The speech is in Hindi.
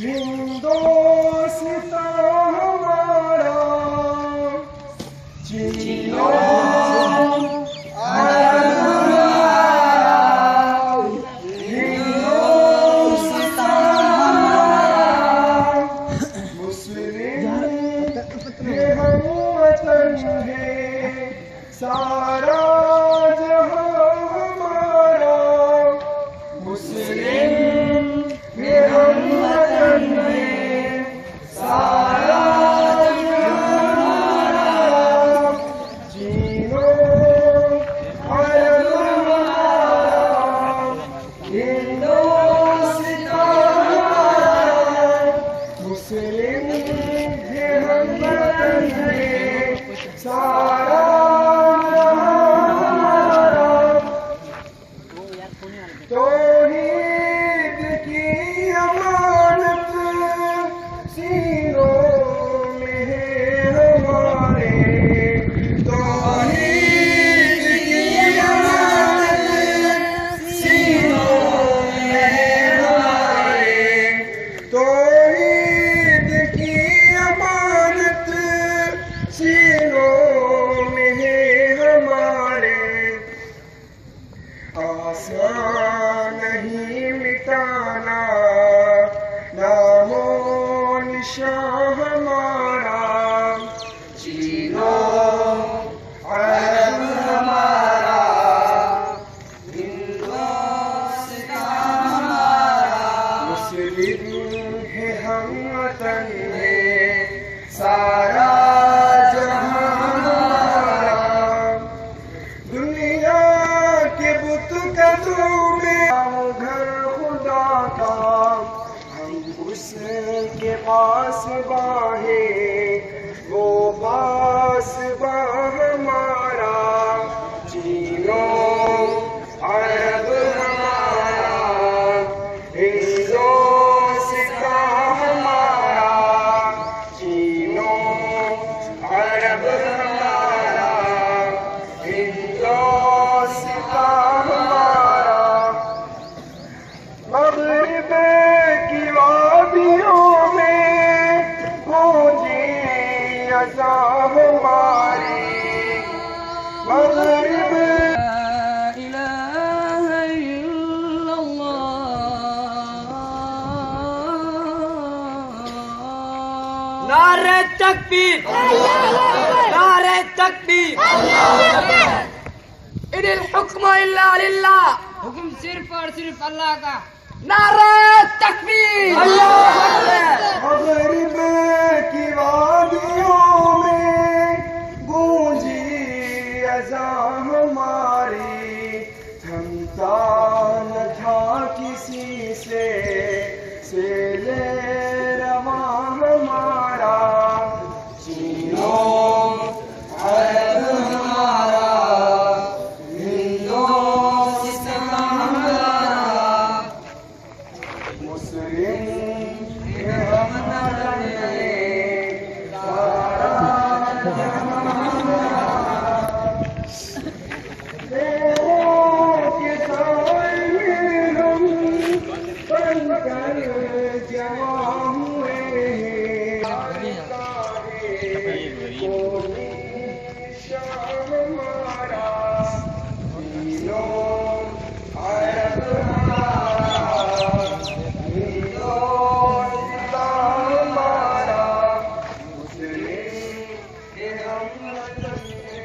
हिंदुस्तान हमारा, चीनो सारा जहां हमारा, मुस्लिम ये हम वतन है, सारा जहां हमारा, चीनो अरब हमारा, हिंदुस्तान हमारा, मुस्लिम ये हम वतन है, सारा तौहीद की अमानत सीनों में है हमारे, तौहीद की अमानत सीनों में है हमारे, तौहीद की अमानत सीनों में है हमारे। आसान नहीं मिटाना नामो निशान हमारा, चीनो अरब हमारा, हिंदुस्तान हमारा, मुस्लिम है हम वतन है, सारा जहां हमारा। दुनिया के बुत कदों में घर खुदा का, हम उसके पास बाहे, वो पास बा हमारा, चीनो अरब हमारा, हिंदुस्तान हमारा, चीनो अरब हमारा, हिंदुस्तान हमारा। मग़रिब की वादियों में गूंजी अज़ां हमारी, मग़रिब नारे तकबीर, नारे तकबीर, इनिल हुक्म इल्ला लिल्लाह, हुक्म सिर्फ और सिर्फ अल्लाह का। नारे तकबीर, अल्लाहू अकबर। मग़रिब की वादियों में गूंजी अज़ां हमारी, थमता न था किसी से ले रवा हमारा, चीनो अरब हमारा, हिंदुस्तान हमारा, मुस्लिम ये हम वतन है, सारा जहां हमारा। देवों के साए में हम बनकर जमा हुए हैं, कोई शान हमारा, चीनो अरब हमारा, हिंदुस्तान हमारा, मुस्लिम ये हम वतन है।